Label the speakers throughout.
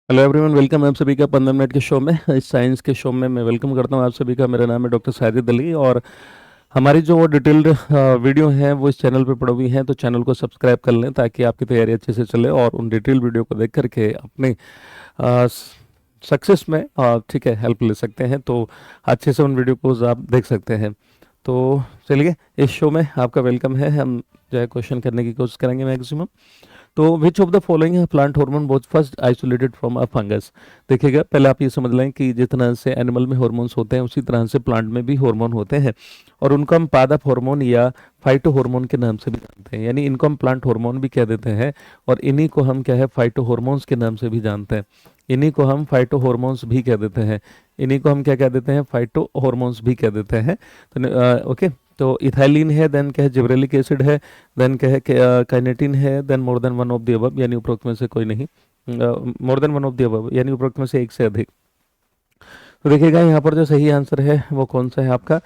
Speaker 1: Hello everyone, welcome आप सभी का 15 मिनट के शो में। इस साइंस के शो में मैं वेलकम करता हूँ आप सभी का। मेरा नाम है डॉक्टर साजिद अली और हमारी जो वो डिटेल्ड वीडियो हैं वो इस चैनल पे पड़ी हुई हैं, तो चैनल को सब्सक्राइब कर लें ताकि आपकी तैयारी अच्छे से चले और उन डिटेल्ड वीडियो को देख करके अपने सक्सेस में ठीक है हेल्प ले सकते हैं। तो अच्छे से उन वीडियो को आप देख सकते हैं। तो चलिए, इस शो में आपका वेलकम है। हम जो है क्वेश्चन करने की कोशिश करेंगे मैक्सिमम। तो which of the following plant hormone was first isolated from a fungus. देखिएगा, पहले आप ये समझ लें कि जितना से एनिमल में हार्मोन्स होते हैं उसी तरह से प्लांट में भी हार्मोन होते हैं, और उनको हम पादप हार्मोन या फाइटो हार्मोन के नाम से भी जानते हैं। यानी इनको हम प्लांट हार्मोन भी कह देते हैं और इन्हीं को हम क्या है फाइटो हार्मोन्स के नाम से भी जानते हैं। इन्हीं को हम फाइटो हार्मोन्स भी कह देते हैं। इन्हीं को हम क्या कह देते हैं, फाइटो हार्मोन्स भी कह देते हैं। तो ओके, तो इथाइलिन है, देन क्या है जिब्रेलिक एसिड है, देन क्या है काइनेटिन है, then more than one of the above यानी उपरोक्त में से कोई नहीं, more than one of the above यानी उपरोक्त में से एक से अधिक। तो देखिएगा यहाँ पर जो सही आंसर है वो कौन सा है आपका।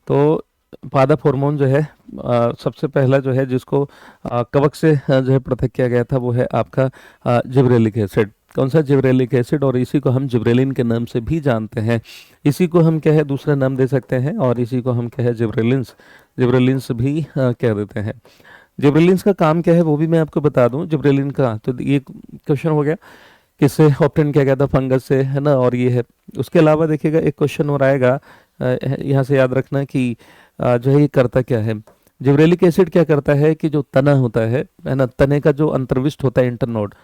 Speaker 1: तो पादप हार्मोन जो है सबसे पहला जो है जिसको कवक से जो है पृथक किया गया था वो है आपका जिब्रेलिक एसिड। कौन सा? Gibberellic acid. और इसी को हम जिब्रेलिन के नाम से भी जानते हैं। इसी को हम क्या है दूसरा नाम दे सकते हैं और इसी को हम क्या है जिब्रेलिन्स जिब्रेलिन्स भी कह देते हैं। जिब्रेलिन्स का काम क्या है वो भी मैं आपको बता दूं। जिब्रेलिन का तो ये क्वेश्चन हो गया किससे ऑप्टेन किया गया था, फंगस से, है ना। और ये है, उसके अलावा देखिएगा एक क्वेश्चन और आएगा, यहाँ से याद रखना कि जो है ये करता क्या है। जिब्रेलिक एसिड क्या करता है कि जो तना होता है ना, तने का जो अंतर्विष्ट होता है, इंटरनोड,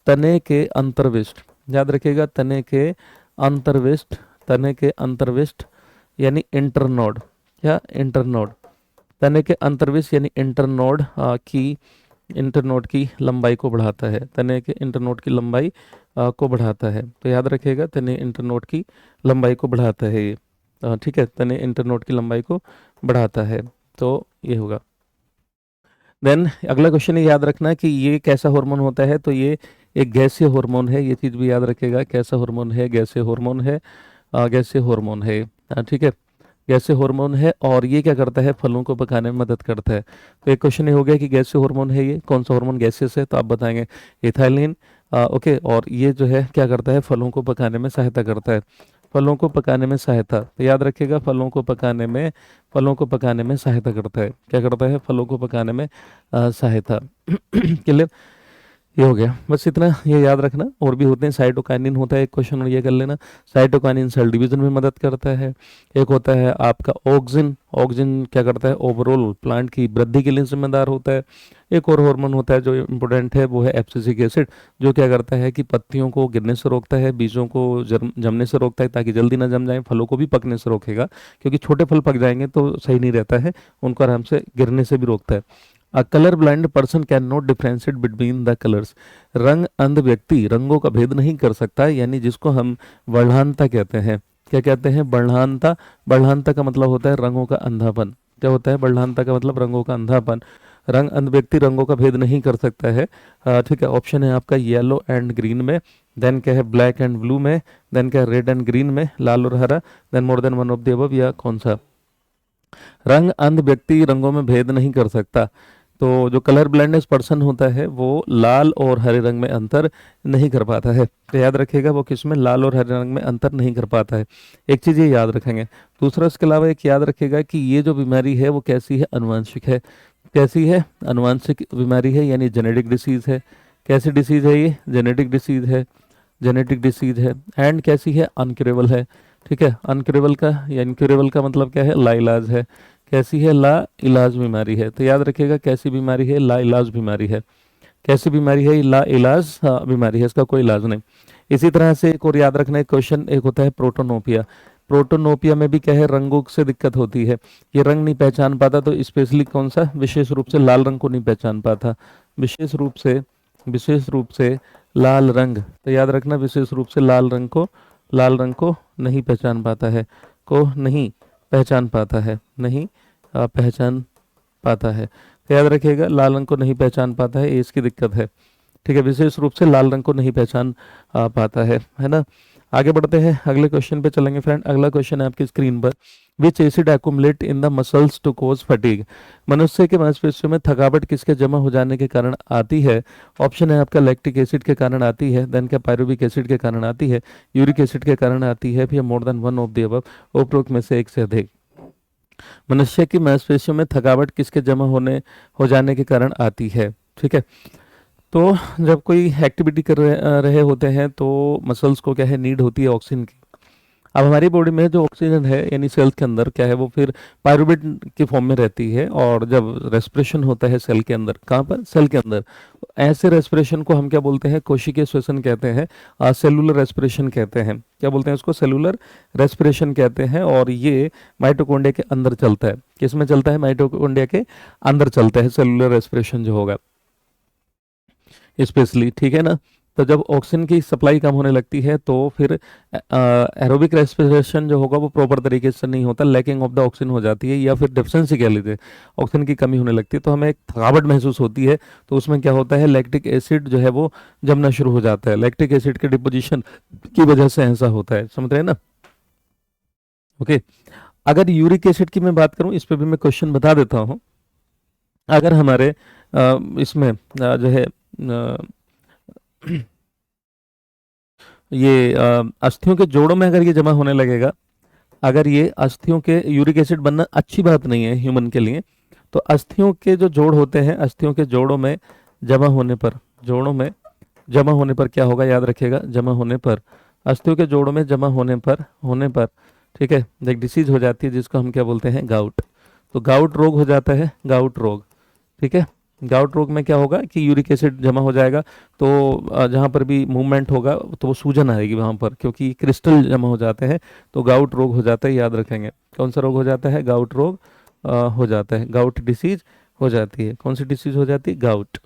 Speaker 1: तने के अंतर्विष्ट, याद रखिएगा, अंतर्विष्ट तने के अंतर्विष्ट यानी इंटरनोड या इंटरनोड, तने के अंतर्विष्ट यानी इंटरनोड की लंबाई को बढ़ाता है। तने के इंटरनोड की लंबाई को बढ़ाता है। तो याद रखिएगा, तने इंटरनोड की लंबाई को बढ़ाता है ये। ठीक है, तने इंटरनोड की लंबाई को बढ़ाता है। तो ये होगा। देन अगला क्वेश्चन ये याद रखना कि ये कैसा हार्मोन होता है। तो ये एक गैसीय हार्मोन है, ये चीज़ भी याद रखिएगा। कैसा हार्मोन है? गैसीय हार्मोन है। गैसीय हार्मोन है। ठीक है, गैसीय हार्मोन है। और ये क्या करता है? फलों को पकाने में मदद करता है। तो एक क्वेश्चन ये हो गया कि गैसीय हार्मोन है, ये कौन सा हार्मोन गैसियस है? तो आप बताएंगे इथाइलिन। ओके, और ये जो है क्या करता है? फलों को पकाने में सहायता करता है। फलों को पकाने में सहायता, तो याद रखिएगा, फलों को पकाने में सहायता करता है। क्या करता है? फलों को पकाने में सहायता। क्लियर? ये हो गया, बस इतना ये याद रखना। और भी होते हैं, साइटोकाइनिन होता है एक क्वेश्चन, और ये कर लेना। साइटोकाइनिन सेल डिवीजन में मदद करता है। एक होता है आपका ऑक्सिन। ऑक्सिन क्या करता है? ओवरऑल प्लांट की वृद्धि के लिए जिम्मेदार होता है। एक और हार्मोन होता है जो इम्पोर्टेंट है, वो है एब्सिसिक एसिड, जो क्या करता है कि पत्तियों को गिरने से रोकता है, बीजों को जमने से रोकता है ताकि जल्दी ना जम जाए, फलों को भी पकने से रोकेगा क्योंकि छोटे फल पक जाएंगे तो सही नहीं रहता है, उनको आराम से गिरने से भी रोकता है। A colour blind person can not differentiate between the colours. रंग अंध व्यक्ति रंगों का भेद नहीं कर सकता, यानी जिसको हम वर्णांता कहते हैं। क्या कहते हैं? वर्णांता। वर्णांता का मतलब होता है रंगों का अंधापन। क्या होता है? वर्णांता का मतलब रंगों का अंधापन। रंग अंध व्यक्ति रंगों का भेद नहीं कर सकता है। ठीक है, ऑप्शन है आपका येलो एंड ग्रीन में, देन क्या है ब्लैक एंड ब्लू में, देन क्या है रेड एंड ग्रीन में, लाल और हरा, then more than one of the above, या कौन सा? रंग अंध व्यक्ति रंगों में भेद नहीं कर सकता। तो जो कलर ब्लाइंडनेस पर्सन होता है वो लाल और हरे रंग में अंतर नहीं कर पाता है। तो याद रखिएगा, वो किसमें? लाल और हरे रंग में अंतर नहीं कर पाता है। एक चीज़ ये याद रखेंगे। दूसरा, इसके अलावा एक याद रखिएगा कि ये जो बीमारी है वो कैसी है? अनुवांशिक है। कैसी है? अनुवांशिक बीमारी है, यानी जेनेटिक डिसीज है। कैसी डिसीज है ये? जेनेटिक डिसीज है। जेनेटिक डिसीज है। एंड कैसी है? अनक्यूरेबल है। ठीक है, अनक्यूरेबल का या इनक्यूरेबल का मतलब क्या है? लाइलाज है। कैसी है? ला इलाज बीमारी है। तो याद रखिएगा, कैसी बीमारी है? ला इलाज बीमारी है। कैसी बीमारी है? ला इलाज बीमारी है, इसका कोई इलाज नहीं। इसी तरह से एक और याद रखना एक क्वेश्चन, एक होता है प्रोटोनोपिया। प्रोटोनोपिया में भी क्या है? रंगों से दिक्कत होती है, ये रंग नहीं पहचान पाता। तो स्पेशली कौन सा? विशेष रूप से लाल रंग को नहीं पहचान पाता। विशेष रूप से लाल रंग। तो याद रखना, विशेष रूप से लाल रंग को नहीं पहचान पाता है, को नहीं पहचान पाता है, नहीं पहचान पाता है। तो याद रखिएगा, लाल रंग को नहीं पहचान पाता है, ये इसकी दिक्कत है। ठीक है, विशेष रूप से लाल रंग को नहीं पहचान पाता है ना। आगे बढ़ते हैं, अगले क्वेश्चन पे चलेंगे फ्रेंड। अगला क्वेश्चन है आपकी स्क्रीन पर, which acid accumulate in the muscles to cause fatigue. मनुष्य के मांसपेशियों में थकावट किसके जमा हो जाने के कारण आती है? ऑप्शन है आपका लैक्टिक एसिड के कारण आती है, देन क्या पायरुविक एसिड के कारण आती है, यूरिक एसिड के कारण आती है, फिर मोर than one of the above, उपरोक्त में से एक से अधिक। मनुष्य की मांसपेशियों में थकावट किसके जमा होने हो जाने के कारण आती है? ठीक है, तो जब कोई एक्टिविटी कर रहे होते हैं तो मसल्स को क्या है, नीड होती है ऑक्सीजन की। अब हमारी बॉडी में जो ऑक्सीजन है यानी सेल के अंदर क्या है, वो फिर पायरुवेट की फॉर्म में रहती है, और जब रेस्पिरेशन होता है सेल के अंदर, कहाँ पर, सेल के अंदर, ऐसे रेस्पिरेशन को हम क्या बोलते हैं, कोशिकीय श्वसन कहते हैं, सेलुलर रेस्पिरेशन कहते हैं। क्या बोलते हैं उसको? सेलुलर रेस्पिरेशन कहते हैं। और ये माइटोकॉन्ड्रिया के अंदर चलता है। किस में चलता है? माइटोकॉन्ड्रिया के अंदर चलता है सेलुलर रेस्पिरेशन जो होगा स्पेशली, ठीक है ना। तो जब ऑक्सीजन की सप्लाई कम होने लगती है तो फिर एरोबिक रेस्पिरेशन जो होगा वो प्रॉपर तरीके से नहीं होता, लैकिंग ऑफ द ऑक्सीजन हो जाती है, या फिर डेफिशिएंसी कह लीजिए, ऑक्सीजन की कमी होने लगती है, तो हमें एक थकावट महसूस होती है। तो उसमें क्या होता है, लैक्टिक एसिड जो है वो जमना शुरू हो जाता है। लैक्टिक एसिड के डिपोजिशन की वजह से ऐसा होता है, समझ रहे हैं ना। ओके, अगर यूरिक एसिड की मैं बात करूं, इस पे भी मैं क्वेश्चन बता देता हूं। अगर हमारे इसमें जो है ये अस्थियों के जोड़ों में अगर ये जमा होने लगेगा, अगर ये अസ്ഥियों के, यूरिक एसिड बनना अच्छी बात नहीं है ह्यूमन के लिए, तो अസ്ഥियों के जो जोड़ होते हैं, अस्थियों के जोड़ों में जमा होने पर, जोड़ों में जमा होने पर क्या होगा, याद रखिएगा, जमा होने पर, अസ്ഥियों के जोड़ों में जमा होने पर ठीक है, एक डिसीज हो जाती है जिसको हम क्या बोलते हैं, गाउट। तो गाउट रोग हो जाता है, गाउट रोग, ठीक है। गाउट रोग में क्या होगा कि यूरिक एसिड जमा हो जाएगा, तो जहाँ पर भी मूवमेंट होगा तो वो सूजन आएगी वहाँ पर, क्योंकि क्रिस्टल जमा हो जाते हैं, तो गाउट रोग हो जाता है, याद रखेंगे। कौन सा रोग हो जाता है? गाउट रोग हो जाता है, गाउट डिसीज हो जाती है। कौन सी डिसीज हो जाती है? गाउट,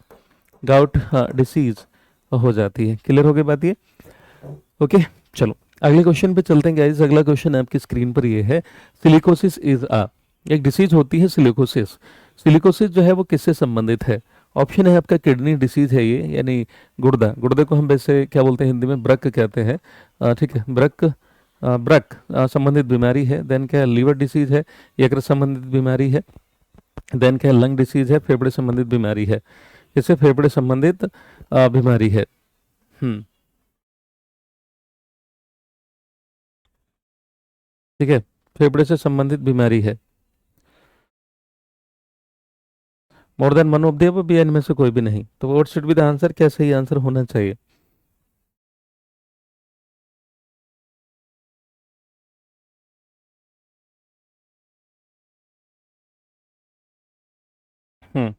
Speaker 1: गाउट डिसीज हो जाती है। क्लियर हो गई बात ये? ओके, चलो अगले क्वेश्चन पे चलते हैं गाइस। अगला क्वेश्चन आपकी स्क्रीन पर ये है, सिलिकोसिस इज एक डिसीज होती है सिलिकोसिस। सिलिकोसिस जो है वो किससे संबंधित है? ऑप्शन है आपका किडनी डिसीज है ये, यानी गुर्दा, गुर्दे को हम वैसे क्या बोलते हैं हिंदी में, ब्रक कहते हैं, ठीक है, ब्रक, ब्रक संबंधित बीमारी है। देन क्या है, लीवर डिसीज है, यकृत संबंधित बीमारी है। देन क्या है, लंग डिसीज है, फेफड़े संबंधित बीमारी है। इससे फेफड़े संबंधित बीमारी है। ठीक है, फेफड़े से संबंधित बीमारी है। मोर than one of the above, या इनमें से कोई भी नहीं। तो what should be the answer, क्या सही आंसर होना चाहिए? हम्म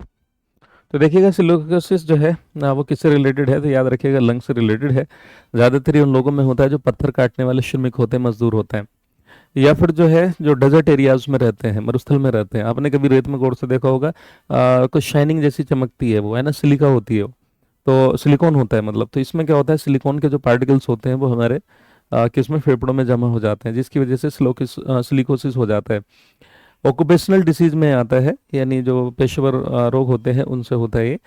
Speaker 1: तो देखिएगा, सिलिकोसिस जो है ना, वो किससे रिलेटेड है? तो याद रखिएगा, लंग से रिलेटेड है। ज़्यादातर ये उन लोगों में होता है जो पत्थर काटने वाले श्रमिक होते हैं, मजदूर होते हैं, या फिर जो है जो डेजर्ट एरियाज में रहते हैं, मरुस्थल में रहते हैं। आपने कभी रेत में गौर से देखा होगा, कुछ शाइनिंग जैसी चमकती है, वो है ना, सिलिका होती है वो। तो सिलिकॉन होता है मतलब। तो इसमें क्या होता है, सिलिकॉन के जो पार्टिकल्स होते हैं वो हमारे किसमें, फेफड़ों में जमा हो जाते हैं, जिसकी वजह से सिलिकोसिस हो जाता है। ऑक्यूपेशनल डिसीज में आता है, यानी जो पेशेवर रोग होते हैं उनसे होता है ये,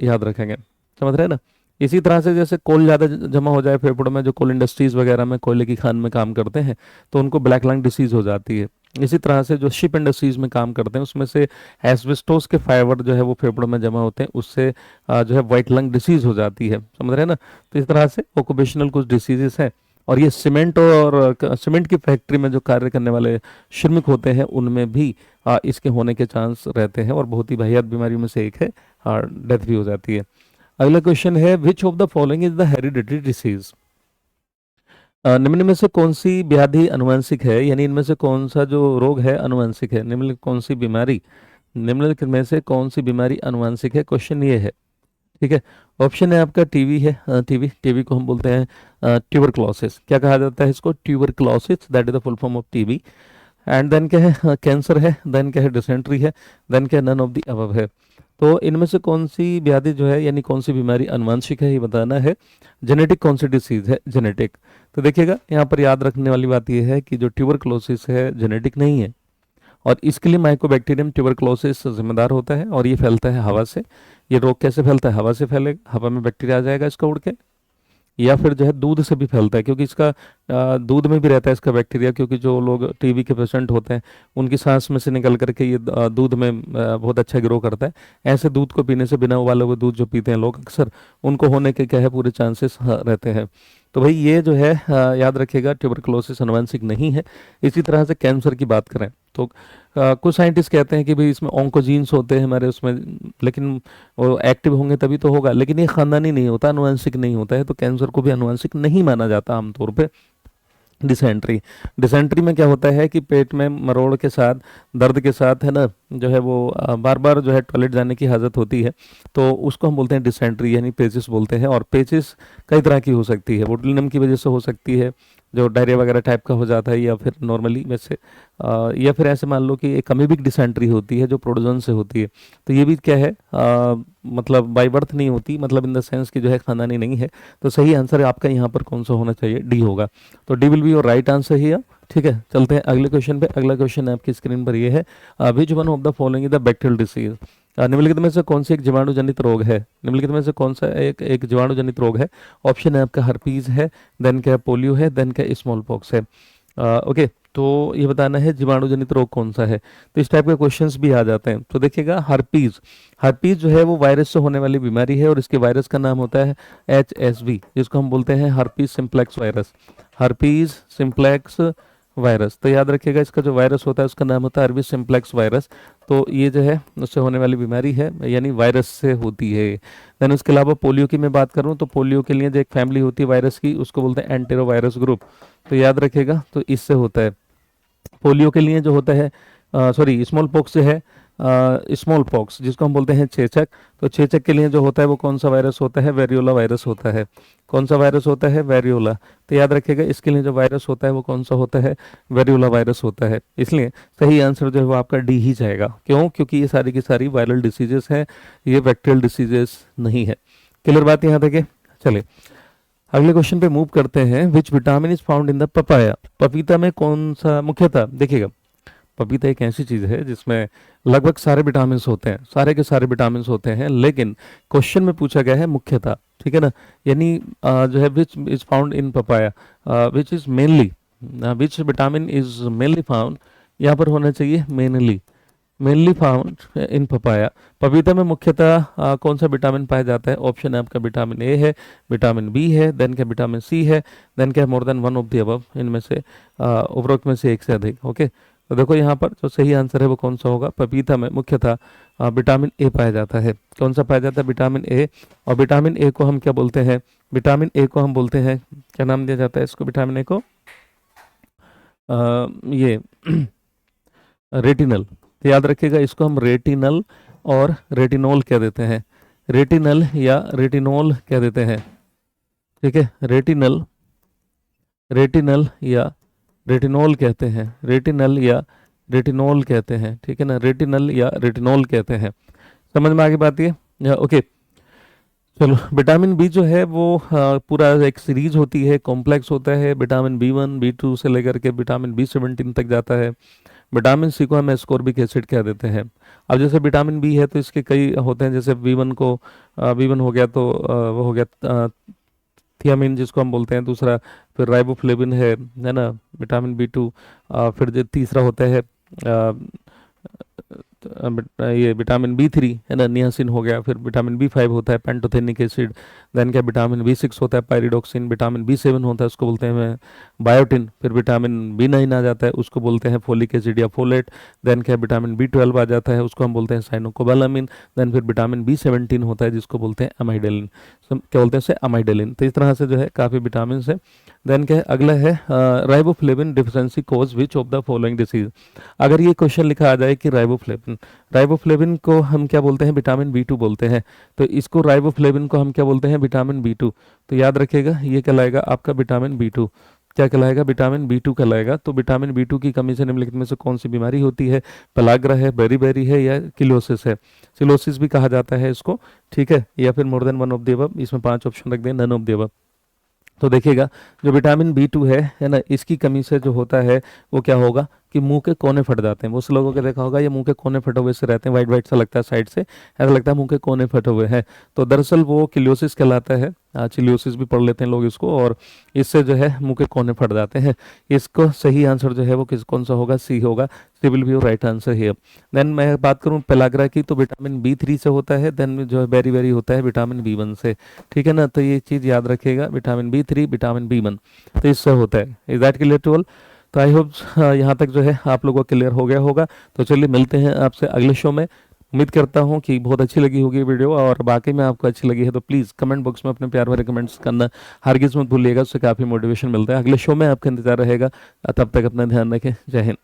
Speaker 1: याद रखेंगे। समझ रहे हैं ना। इसी तरह से जैसे कोल ज़्यादा जमा हो जाए फेफड़ों में, जो कोल इंडस्ट्रीज वगैरह में कोयले की खान में काम करते हैं, तो उनको ब्लैक लंग डिसीज हो जाती है। इसी तरह से जो शिप इंडस्ट्रीज में काम करते हैं, उसमें से एस्बेस्टोस के फाइबर जो है वो फेफड़ों में जमा होते हैं, उससे जो है वाइट लंग डिसीज हो जाती है। समझ रहे हैं ना। तो इस तरह से ऑक्यूपेशनल कुछ डिसीजेस हैं। और ये सीमेंट की फैक्ट्री में जो कार्य करने वाले श्रमिक होते हैं, उनमें भी इसके होने के चांस रहते हैं, और बहुत ही वाहियात बीमारियों में से एक है, और डेथ भी हो जाती है। अगला क्वेश्चन है, which of the following is the hereditary disease. निम्न में से कौन सी व्याधि अनुवांशिक है, यानी इनमें से कौन सा जो रोग है अनुवांशिक है। निम्नलिखित कौन सी बीमारी, निम्नलिखित में से कौन सी बीमारी अनुवांशिक है, क्वेश्चन ये है। ठीक है, ऑप्शन है आपका टीवी है, टीवी, टीवी को हम बोलते हैं ट्यूबरक्लोसिस। क्या कहा जाता है इसको? Tuberculosis, that is the full form of TB. And then क्या है, कैंसर है। देन क्या है, डिसेंट्री है। देन क्या, नन ऑफ द अबव है। तो इनमें से कौन सी व्याधि जो है, यानी कौन सी बीमारी अनुवांशिक है, ये बताना है। जेनेटिक कौन सी डिसीज है, जेनेटिक। तो देखिएगा, यहाँ पर याद रखने वाली बात यह है कि जो ट्यूबरक्लोसिस है जेनेटिक नहीं है, और इसके लिए माइकोबैक्टीरियम ट्यूबरक्लोसिस जिम्मेदार होता है, और ये फैलता है हवा से। ये रोग कैसे फैलता है? हवा से फैलेगा, हवा में बैक्टीरिया आ जाएगा इसका उड़ के, या फिर जो है दूध से भी फैलता है, क्योंकि इसका दूध में भी रहता है इसका बैक्टीरिया, क्योंकि जो लोग टीबी के पेशेंट होते हैं उनकी सांस में से निकल करके ये दूध में बहुत अच्छा ग्रो करता है। ऐसे दूध को पीने से, बिना उबाले हुए दूध जो पीते हैं लोग अक्सर, उनको होने के क्या है पूरे चांसेस रहते हैं। तो भाई ये जो है याद रखिएगा, ट्यूबरकुलोसिस आनुवंशिक नहीं है। इसी तरह से कैंसर की बात करें तो कुछ साइंटिस्ट कहते हैं कि भाई इसमें ऑन्कोजीन्स होते हैं हमारे उसमें, लेकिन वो एक्टिव होंगे तभी तो होगा, लेकिन ये खानदानी नहीं होता, आनुवंशिक नहीं होता है, तो कैंसर को भी आनुवंशिक नहीं माना जाता आमतौर पे। डिसेंट्री, डिसेंट्री में क्या होता है कि पेट में मरोड़ के साथ, दर्द के साथ है ना, जो है वो बार बार जो है टॉयलेट जाने की हाजत होती है, तो उसको हम बोलते हैं डिसेंट्री, यानी पेचिस बोलते हैं। और पेचिस कई तरह की हो सकती है, बोtulinum की वजह से हो सकती है, जो डायरिया वगैरह टाइप का हो जाता है, या फिर नॉर्मली वैसे या फिर ऐसे मान लो कि एक अमीबिक डिसेंट्री होती है जो प्रोटोजोन से होती है। तो ये भी क्या है, मतलब बाई बर्थ नहीं होती, मतलब इन द सेंस कि जो है खानदानी नहीं है। तो सही आंसर आपका यहाँ पर कौन सा होना चाहिए, डी होगा। तो D will be your right answer here. ठीक है, चलते हैं अगले क्वेश्चन पे। अगला क्वेश्चन आपकी स्क्रीन पर ये है, which one of the following is the bacterial disease. निम्नलिखित में से कौन सा एक जीवाणु जनित रोग है, निम्नलिखित में से कौन सा एक एक जीवाणु जनित रोग है। ऑप्शन है आपका हर्पीज है, देन क्या पोलियो है, देन क्या स्मॉल पॉक्स है। ओके, तो ये बताना है जीवाणु जनित रोग कौन सा है। तो इस टाइप के क्वेश्चंस भी आ जाते हैं। तो देखिएगा हर्पीज, हर्पीज जो है वो वायरस से होने वाली बीमारी है, और इसके वायरस का नाम होता है HSV, जिसको हम बोलते हैं herpes simplex virus, herpes simplex virus. तो याद रखिएगा इसका जो वायरस होता है उसका नाम होता है हर्पीज सिंप्लेक्स वायरस। तो ये जो है उससे होने वाली बीमारी है, यानी वायरस से होती है। देन उसके अलावा पोलियो की मैं बात करूं तो पोलियो के लिए जो एक फैमिली होती है वायरस की, उसको बोलते हैं एंटेरो वायरस ग्रुप। तो याद रखिएगा, तो इससे होता है। पोलियो के लिए जो होता है, सॉरी स्मॉल पॉक्स जो है, स्मॉल पॉक्स जिसको हम बोलते हैं चेचक, तो चेचक के लिए जो होता है वो कौन सा वायरस होता है, वेरियोला वायरस होता है। कौन सा वायरस होता है, वेरियोला। तो याद रखिएगा इसके लिए जो वायरस होता है वो कौन सा होता है, वेरियोला वायरस होता है। इसलिए सही आंसर जो है वो आपका डी ही जाएगा। क्यों? क्योंकि ये सारी की सारी वायरल डिसीजेस हैं, ये बैक्टीरियल डिसीजेस नहीं है। क्लियर बात यहाँ तक है? चलिए अगले क्वेश्चन पे मूव करते हैं। Which vitamin is found in the papaya, पपीता में कौन सा मुख्यतः, देखिएगा पपीता एक ऐसी चीज है जिसमें लगभग सारे विटामिन होते हैं, सारे के सारे विटामिन होते हैं, लेकिन क्वेश्चन में पूछा गया है मुख्यतः, ठीक है ना, यानी जो है which is found in papaya, which is mainly, which vitamin is mainly found, यहाँ पर होना चाहिए mainly, mainly found in papaya. पपीता में मुख्यतः कौन सा विटामिन पाया जाता है। ऑप्शन है आपका विटामिन ए है, विटामिन बी है, देन क्या विटामिन सी है, देन क्या मोर than one of the above, इनमें से उपरोक्त में से एक से अधिक। ओके, तो देखो यहाँ पर जो सही आंसर है वो कौन सा होगा, पपीता में मुख्यतः विटामिन ए पाया जाता है। कौन सा पाया जाता है, विटामिन ए। और विटामिन ए को हम क्या बोलते हैं, विटामिन ए को हम बोलते हैं, क्या नाम दिया जाता है इसको, विटामिन ए को ये रेटिनल। तो याद रखिएगा इसको हम रेटिनल और रेटिनोल कह देते हैं, रेटिनल या रेटिनोल कह देते हैं। ठीक है, रेटिनल, रेटिनल या रेटिनोल कहते हैं, रेटिनल या रेटिनोल कहते हैं। ठीक है ना, रेटिनल या रेटिनोल कहते हैं। समझ में आगे बात ये? ओके, चलो विटामिन बी जो है वो पूरा एक सीरीज होती है, कॉम्प्लेक्स होता है। विटामिन B1 B2 से लेकर के विटामिन B17 तक जाता है। विटामिन सी को हम एस्कॉर्बिक एसिड कह देते हैं। अब जैसे विटामिन बी है तो इसके कई होते हैं, जैसे B1 को B1 हो गया तो वो हो गया थियामिन जिसको हम बोलते हैं, दूसरा फिर राइबोफ्लेविन है ना, विटामिन B2, फिर जो तीसरा होता है ये विटामिन B3 है ना, नियासिन हो गया। फिर विटामिन B5 होता है पेंटोथेनिक एसिड। देन क्या विटामिन B6 होता है पायरिडोक्सिन। विटामिन B7 होता है उसको बोलते हैं बायोटिन। फिर विटामिन B9 आ जाता है, उसको बोलते हैं फोलिक एसिड या फोलेट। देन क्या विटामिन B12 आ जाता है, उसको हम बोलते हैं साइनोकोबालामिन। देन फिर विटामिन B17 होता है जिसको बोलते हैं अमाइडेलिन। क्या बोलते हैं उसे, अमाइडेलिन। तो इस तरह से जो है काफ़ी विटामिन है। देन क्या अगला है, riboflavin deficiency cause which of the following disease. अगर ये क्वेश्चन लिखा आ जाए कि राइबोफ्लेविन, राइबोफ्लेविन को हम क्या बोलते हैं, विटामिन B2 बोलते हैं, तो इसको राइबोफ्लेविन को हम क्या बोलते हैं, विटामिन B2। तो याद रखिएगा ये कहलाएगा आपका विटामिन B2। क्या कहलाएगा, विटामिन B2 कहलाएगा। तो विटामिन B2 की कमी से निम्नलिखित में से कौन सी बीमारी होती है, पेलाग्रा है, बेरीबेरी है, या किलोसिस है। सिलोसिस भी कहा जाता है इसको, ठीक है, या फिर मोर than one of the above. इसमें 5 ऑप्शन रख दें, नन ऑफ द अबव। तो देखिएगा जो विटामिन B2 है ना, इसकी कमी से जो होता है वो क्या होगा, कि मुंह के कोने फट जाते हैं। बहुत से लोगों के देखा होगा ये मुंह के कोने फटे हुए से रहते हैं, वाइट वाइट सा लगता है साइड से, ऐसा लगता है मुंह के कोने फटे हुए हैं। तो दरअसल वो किलियोसिस कहलाता है, चिलियोसिस भी पढ़ लेते हैं लोग इसको, और इससे जो है मुंह के कोने फट जाते हैं। इसको सही आंसर जो है वो कौन सा होगा, सी होगा, C will be your right answer here. Then मैं बात करूं पेलाग्रा की, तो विटामिन B3 से होता है, देन जो है बेरी बेरी होता है विटामिन B1 से, ठीक है ना। तो ये चीज़ याद रखिएगा, विटामिन B3 विटामिन B1 तो इससे होता है। Is that clear to all? तो आई होप यहाँ तक जो है आप लोगों को क्लियर हो गया होगा। तो चलिए मिलते हैं आपसे अगले शो में। उम्मीद करता हूँ कि बहुत अच्छी लगी होगी वीडियो, और बाकी में आपको अच्छी लगी है तो प्लीज़ कमेंट बॉक्स में अपने प्यार भरे कमेंट्स करना हरगिज़ मत भूलिएगा, उससे काफ़ी मोटिवेशन मिलता है। अगले शो में आपका इंतजार रहेगा, तब तक अपना ध्यान रखें। जय हिंद।